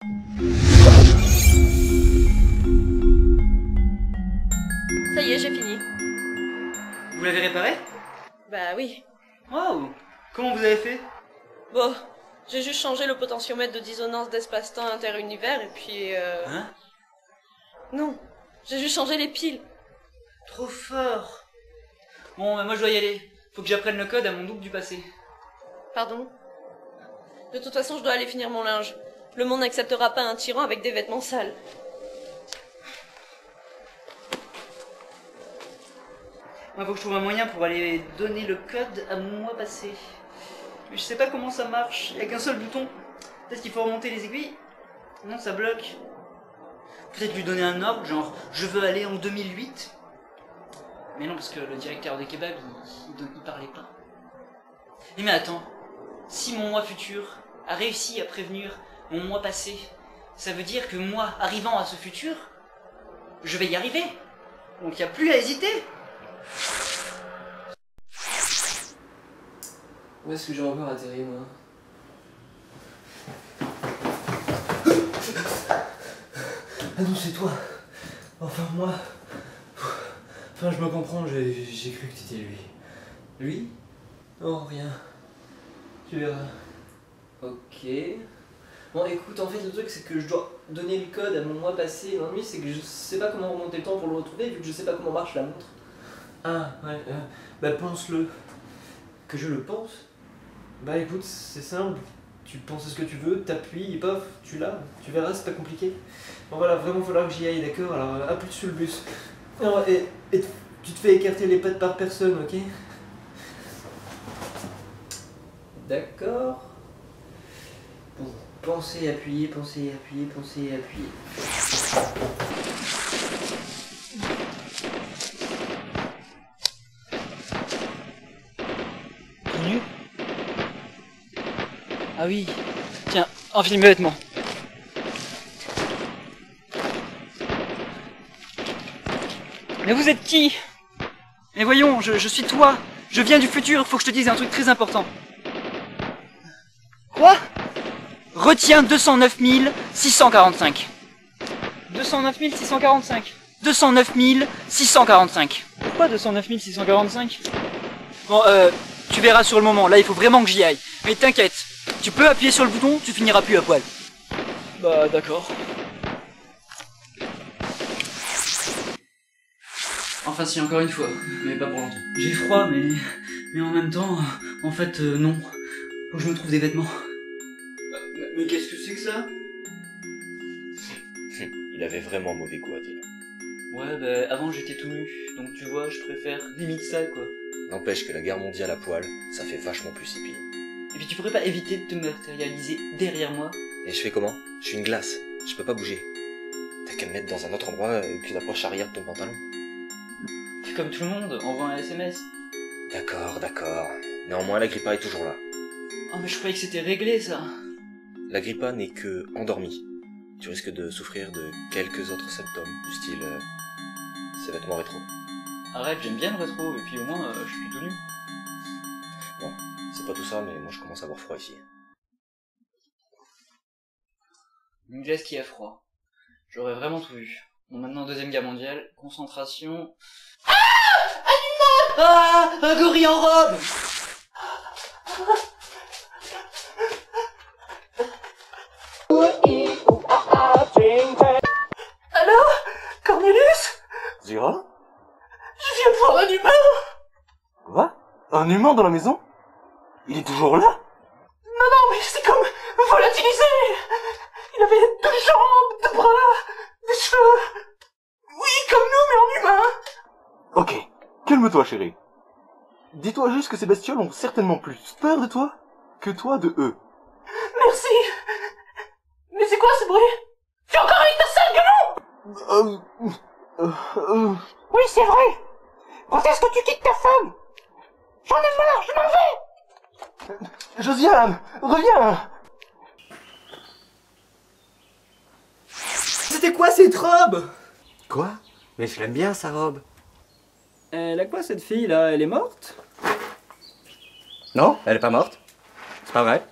Ça y est, j'ai fini. Vous l'avez réparé? Bah oui. Waouh! Comment vous avez fait? Bon, j'ai juste changé le potentiomètre de dissonance d'espace-temps interunivers et puis Hein? Non, j'ai juste changé les piles. Trop fort! Bon, moi je dois y aller. Faut que j'apprenne le code à mon double du passé. Pardon? De toute façon, je dois aller finir mon linge. Le monde n'acceptera pas un tyran avec des vêtements sales. Moi, faut que je trouve un moyen pour aller donner le code à mon moi passé. Mais je sais pas comment ça marche. Il y a qu'un seul bouton. Peut-être qu'il faut remonter les aiguilles. Non, ça bloque. Peut-être lui donner un ordre, genre je veux aller en 2008. Mais non, parce que le directeur des kebabs, il parlait pas. Mais attends, si mon moi futur a réussi à prévenir mon moi passé, ça veut dire que moi, arrivant à ce futur, je vais y arriver. Donc il n'y a plus à hésiter. Où est-ce que j'ai encore atterri, moi? Ah non, c'est toi. Enfin, moi. Enfin, je me comprends, j'ai cru que t'étais lui. Lui? Oh, rien. Tu verras. Ok. Bon, écoute, en fait, le truc, c'est que je dois donner le code à mon moi passé. L'ennui, c'est que je sais pas comment remonter le temps pour le retrouver, vu que je sais pas comment marche la montre. Ah, ouais, bah pense-le. Que je le pense? Bah écoute, c'est simple. Tu penses à ce que tu veux, t'appuies, et paf, tu l'as. Tu verras, c'est pas compliqué. Bon voilà, vraiment, il va falloir que j'y aille, d'accord? Alors, appuie sur le bus. Alors, et tu te fais écarter les pattes par personne, ok? D'accord. Bon, pensez, appuyer, pensez, appuyer, pensez, appuyer. Nu? Ah oui. Tiens, enfile mes vêtements. Mais vous êtes qui? Mais voyons, je suis toi. Je viens du futur, faut que je te dise un truc très important. Quoi? Retiens 209 645. 209 645. 209 645. Pourquoi 209 645? Bon, tu verras sur le moment. Là, il faut vraiment que j'y aille. Mais t'inquiète, tu peux appuyer sur le bouton, tu finiras plus à poil. Bah, d'accord. Enfin, si, encore une fois, mais pas pour longtemps. J'ai froid, mais en même temps, en fait, non. Faut que je me trouve des vêtements. Mais qu'est-ce que c'est que ça? Il avait vraiment mauvais goût à dire. Ouais, bah, avant j'étais tout nu, donc tu vois, je préfère limite ça, quoi. N'empêche que la guerre mondiale à poil, ça fait vachement plus hippie. Et puis tu pourrais pas éviter de te matérialiser derrière moi? Et je fais comment? Je suis une glace, je peux pas bouger. T'as qu'à me mettre dans un autre endroit que la poche arrière de ton pantalon. Fais comme tout le monde, envoie un SMS. D'accord, d'accord. Néanmoins, la grippa est toujours là. Oh mais je croyais que c'était réglé, ça. La grippa n'est que endormie. Tu risques de souffrir de quelques autres symptômes, du style ces vêtements rétro. Arrête, j'aime bien le rétro, et puis au moins, je suis tout nu. Bon, c'est pas tout ça, mais moi je commence à avoir froid ici. Une glace qui a froid. J'aurais vraiment tout vu. Bon, maintenant, Deuxième Guerre mondiale, concentration... Ah! Animal! Ah! Un gorille en robe! Allô? Cornelius? Zira? Je viens de voir un humain! Quoi? Un humain dans la maison? Il est toujours là? Non, mais c'est comme volatilisé! Il avait 2 jambes, 2 bras, des cheveux... Oui, comme nous, mais en humain! Ok, calme-toi chérie. Dis-toi juste que ces bestioles ont certainement plus peur de toi que toi de eux. Merci! Mais c'est quoi ce bruit? Tu es encore avec ta sale gueulon? Oui, c'est vrai! Quand est-ce que tu quittes ta femme? J'en ai marre, je m'en vais! Josiane, reviens! C'était quoi cette robe? Quoi? Mais je l'aime bien sa robe. Elle a quoi cette fille là? Elle est morte? Non, elle est pas morte. C'est pas vrai.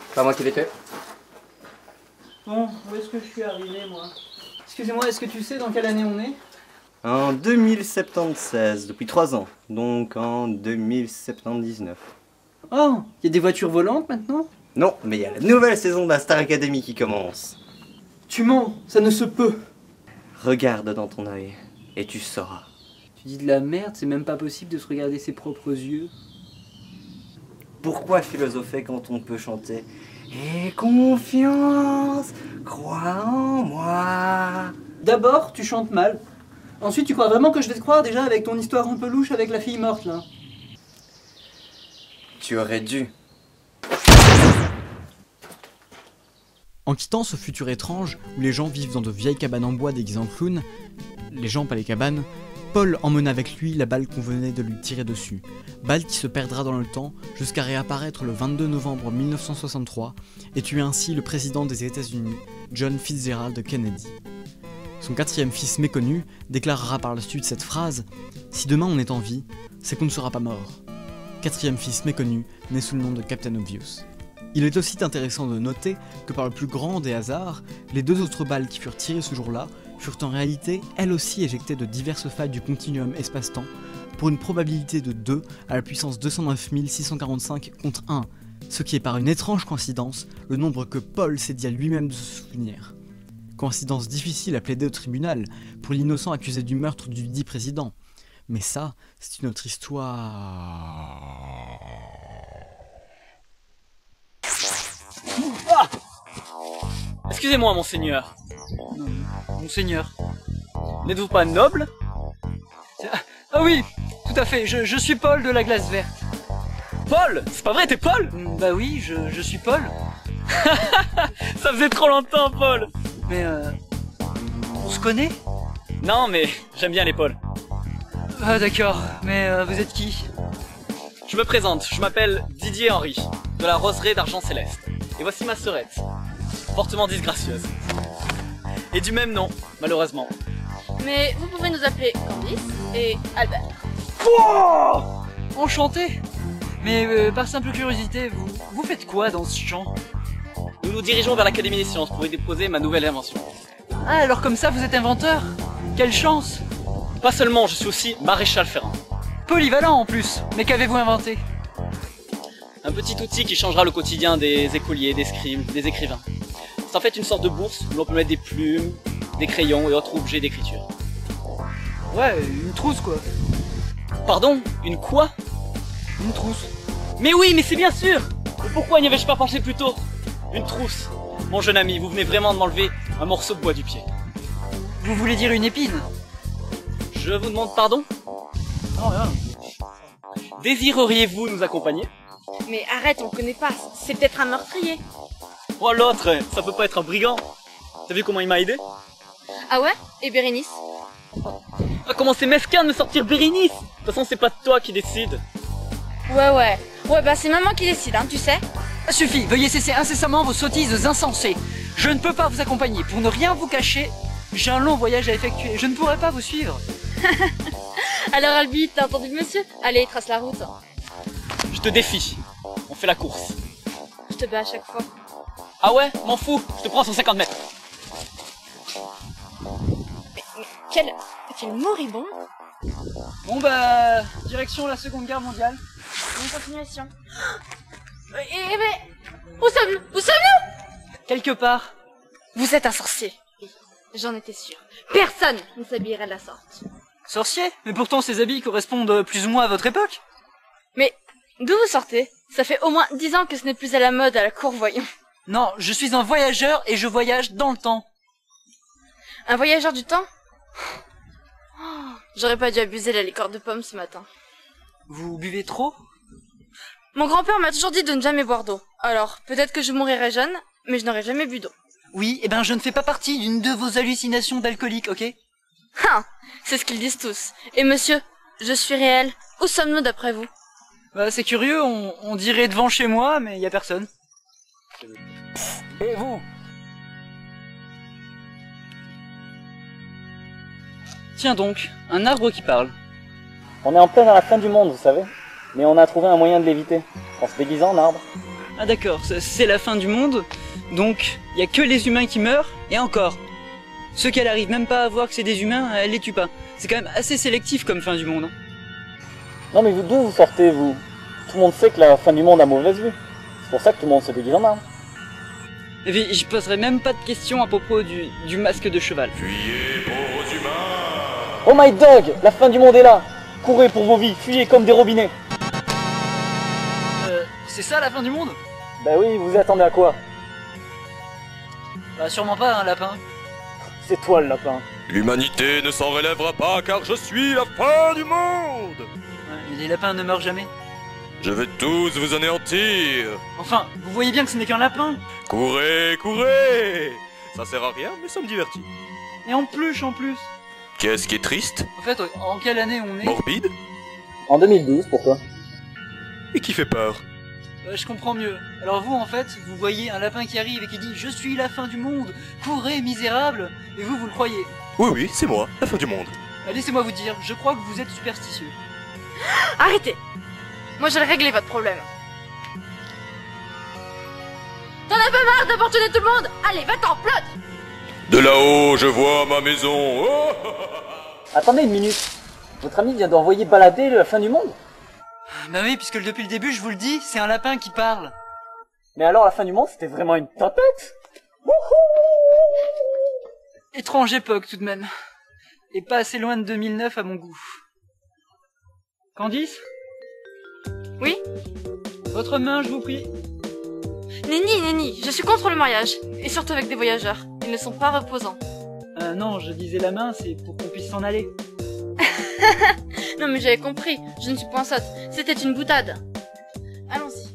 C'est pas moi qui l'ai fait. Bon, où est-ce que je suis arrivé, moi? Excusez-moi, est-ce que tu sais dans quelle année on est? En 2076, depuis 3 ans. Donc en 2079. Oh, il y a des voitures volantes maintenant? Non, mais il y a la nouvelle saison de la Star Academy qui commence. Tu mens, ça ne se peut. Regarde dans ton œil et tu sauras. Tu dis de la merde, c'est même pas possible de se regarder ses propres yeux. Pourquoi philosopher quand on peut chanter? Aie confiance, crois en moi. D'abord, tu chantes mal. Ensuite, tu crois vraiment que je vais te croire déjà avec ton histoire un peu louche avec la fille morte là? Tu aurais dû. En quittant ce futur étrange où les gens vivent dans de vieilles cabanes en bois déguisées en clowns, les gens pas les cabanes, Paul emmena avec lui la balle qu'on venait de lui tirer dessus, balle qui se perdra dans le temps jusqu'à réapparaître le 22 novembre 1963 et tuer ainsi le président des États-Unis, John Fitzgerald Kennedy. Son 4e fils méconnu déclarera par la suite cette phrase « Si demain on est en vie, c'est qu'on ne sera pas mort ». 4e fils méconnu, né sous le nom de Captain Obvious. Il est aussi intéressant de noter que par le plus grand des hasards, les 2 autres balles qui furent tirées ce jour-là furent en réalité elles aussi éjectées de diverses failles du continuum espace-temps pour une probabilité de 2 à la puissance 209 645 contre 1, ce qui est par une étrange coïncidence le nombre que Paul s'est dit à lui-même de se souvenir. Coïncidence difficile à plaider au tribunal pour l'innocent accusé du meurtre du dit président. Mais ça, c'est une autre histoire... Ah! Excusez-moi, monseigneur. Non, monseigneur. N'êtes-vous pas noble? Ah oui, tout à fait, je suis Paul de la glace verte. Paul? C'est pas vrai, t'es Paul? Bah oui, je suis Paul. Ça faisait trop longtemps, Paul. Mais on se connaît? Non, mais j'aime bien les Paul. Ah d'accord, mais vous êtes qui? Je me présente, je m'appelle Didier Henry, de la roseraie d'argent céleste. Et voici ma sœurette, fortement disgracieuse. Et du même nom, malheureusement. Mais vous pouvez nous appeler Candice et Albert. Oh, enchanté. Mais par simple curiosité, vous faites quoi dans ce champ? Nous nous dirigeons vers l'Académie des sciences pour y déposer ma nouvelle invention. Ah, alors comme ça, vous êtes inventeur? Quelle chance! Pas seulement, je suis aussi maréchal ferrant. Polyvalent en plus. Mais qu'avez-vous inventé? Un petit outil qui changera le quotidien des écoliers, des scribes, des écrivains. C'est en fait une sorte de bourse où l'on peut mettre des plumes, des crayons et autres objets d'écriture. Ouais, une trousse quoi. Pardon? Une quoi? Une trousse. Mais oui, mais c'est bien sûr! Mais pourquoi n'y avais-je pas pensé plus tôt? Une trousse. Mon jeune ami, vous venez vraiment de m'enlever un morceau de bois du pied. Vous voulez dire une épine? Je vous demande pardon? Non, rien. Désireriez-vous nous accompagner? Mais arrête, on le connaît pas, c'est peut-être un meurtrier. Oh l'autre, ça peut pas être un brigand. T'as vu comment il m'a aidé? Ah ouais? Et Bérénice? Ah, comment c'est mesquin de me sortir Bérénice? De toute façon, c'est pas toi qui décide. Ouais, bah c'est maman qui décide, hein, tu sais. Suffit, veuillez cesser incessamment vos sottises insensées. Je ne peux pas vous accompagner. Pour ne rien vous cacher, j'ai un long voyage à effectuer. Je ne pourrai pas vous suivre. Alors Albi, t'as entendu le monsieur? Allez, trace la route. Je te défie. On fait la course. Je te bats à chaque fois. Ah ouais? M'en fous. Je te prends 150 mètres. Mais quel moribond. Bon bah, direction la Seconde Guerre mondiale. Bonne continuation. Mais où sommes-nous? Quelque part. Vous êtes un sorcier. Oui, j'en étais sûre. Personne ne s'habillerait de la sorte. Sorcier? Mais pourtant ces habits correspondent plus ou moins à votre époque. Mais d'où vous sortez? Ça fait au moins 10 ans que ce n'est plus à la mode à la cour, voyons. Non, je suis un voyageur et je voyage dans le temps. Un voyageur du temps? Oh, j'aurais pas dû abuser de la liqueur de pomme ce matin. Vous buvez trop? Mon grand-père m'a toujours dit de ne jamais boire d'eau. Alors, peut-être que je mourirai jeune, mais je n'aurai jamais bu d'eau. Oui, eh ben je ne fais pas partie d'une de vos hallucinations d'alcoolique, ok? Ah, c'est ce qu'ils disent tous. Et monsieur, je suis réel. Où sommes-nous d'après vous? Bah c'est curieux, on dirait devant chez moi, mais y a personne. Et vous? Tiens donc, un arbre qui parle. On est en plein à la fin du monde, vous savez. Mais on a trouvé un moyen de l'éviter. En se déguisant en arbre. Ah d'accord, c'est la fin du monde. Donc, il y a que les humains qui meurent, et encore. Ceux qu'elle arrive même pas à voir que c'est des humains, elle les tue pas. C'est quand même assez sélectif comme fin du monde. Non mais d'où vous sortez, vous? Tout le monde sait que la fin du monde a mauvaise vue. C'est pour ça que tout le monde se déguise en arme. Et puis, je poserai même pas de questions à propos du masque de cheval. Fuyez, pauvres humains! Oh my dog! La fin du monde est là! Courez pour vos vies, fuyez comme des robinets! C'est ça la fin du monde? Bah oui, vous attendez à quoi? Bah sûrement pas, un lapin. C'est toi le lapin. L'humanité ne s'en relèvera pas car je suis la fin du monde! Ouais, mais les lapins ne meurent jamais. Je vais tous vous anéantir! Enfin, vous voyez bien que ce n'est qu'un lapin. Courez, courez! Ça sert à rien, mais ça me divertit. Et en plus. Qu'est-ce qui est triste? En fait, en quelle année on est? Morbide? En 2012, pourquoi? Et qui fait peur? Je comprends mieux. Alors vous, en fait, vous voyez un lapin qui arrive et qui dit « Je suis la fin du monde, courez, misérable !» Et vous le croyez. Oui, oui, c'est moi, la fin du monde. Laissez-moi vous dire, je crois que vous êtes superstitieux. Arrêtez! Moi j'ai réglé votre problème. T'en as pas marre d'importuner tout le monde? Allez, va-t'en, flotte! De là-haut, je vois ma maison. Oh. Attendez une minute. Votre ami vient d'envoyer balader la fin du monde? Bah oui, puisque depuis le début, je vous le dis, c'est un lapin qui parle. Mais alors la fin du monde, c'était vraiment une tapette? Étrange époque tout de même. Et pas assez loin de 2009 à mon goût. Candice? Oui? Votre main, je vous prie. Nenni, je suis contre le mariage. Et surtout avec des voyageurs. Ils ne sont pas reposants. Non, je disais la main, c'est pour qu'on puisse s'en aller. Non mais j'avais compris, je ne suis point sotte. C'était une boutade. Allons-y.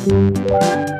Thank you.